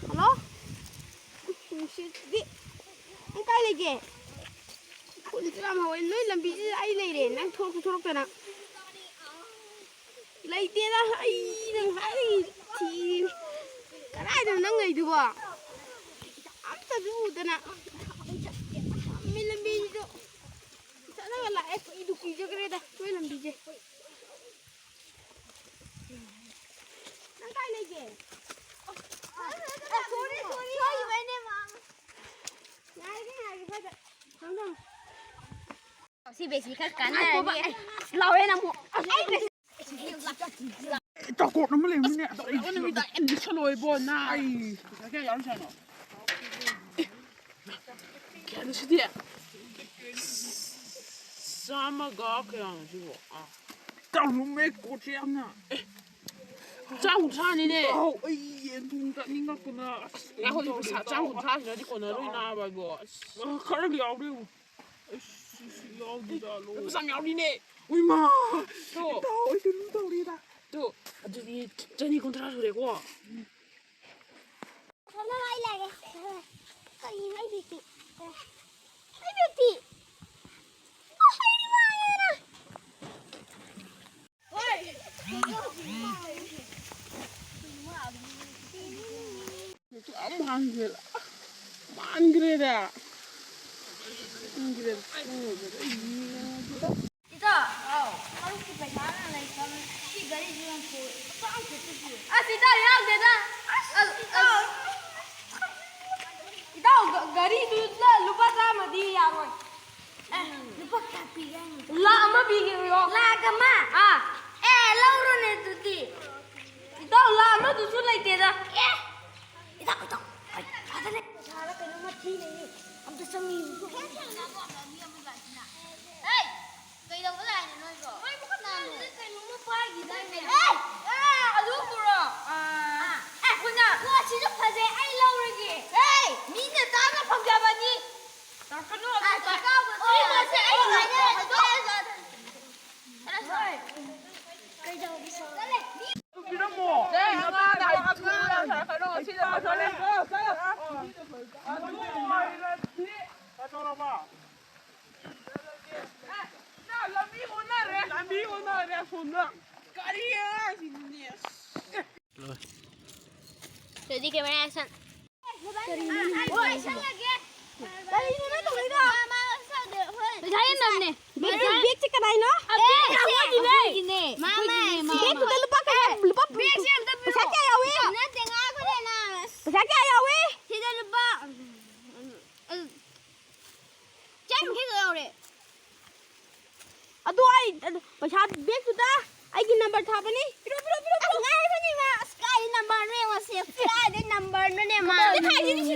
Hello? Nusitti. Ang kaya lagi. Kung sila mahawin no, lambi ay lagi. Nang turok na. Lagi na ay nang hari. Karay na nang ngay diba? Ang tabi na. May lambi dito. Sana wala iduki jo kreda. May lambi je. Nang kaya lagi. Sorry. Sorry, मैंने मांग। नहीं पता। समझो। सी बेसी का करना है ये। लावे ना मु। Takut nama leh ni. Ini minta ini celoi bon nai. Saya yang sana. Kan sih dia. Sama gak yang tu. Tahu rumah kucing na. 张虎叉你呢？哦，哎呀，东家你个可能，然后就啥张虎叉去了，你可能累那吧个，可是聊的，聊的了，不是聊的呢，喂妈，都，一个路道理的，都，这你跟他说的过。他那来个，可以买笔记，买笔记，我害你妈呀！喂。Itu manggil, manggil dah, manggil. Kita, harus kita jalan lagi kalau si garis yang pun, apa kita tu? Kita yang kita, kita garis tu lah lupa sama dia yaron. lupa tapi kan? Lah ama bikin yo. Lah kama? Laurun itu ti. Kita lah ama tu sulai tiada. Ito. Ada na. Sara ka naman tini. Ang tasami. Hey! Kayo wala na no ko. Ay mo na. Kayo mo pa gida ni. Hey! Adu pura. Kunya. Ko 진짜 파제 ai laurage. Hey! Mina tama pagjabani. Takano. Takaw. Oy, kasi ai kanya. Kayo bisa. Dale. Bila mo? Jadi gimana Hasan? Dari mana tu kita? Saya nam ni. Big chicken ay no? Mama. Big tu lupa kan? Lupa. Pasal kaya yawi? Pasal kaya yawi? Tidak lupa. Jangan gitu yawi. Aduh ay, pasal big tu dah. Ay number था apa ni? Piro. Ngai pa ni ma. Sky number ni masih. Sky number ni ma. Dia thai sini.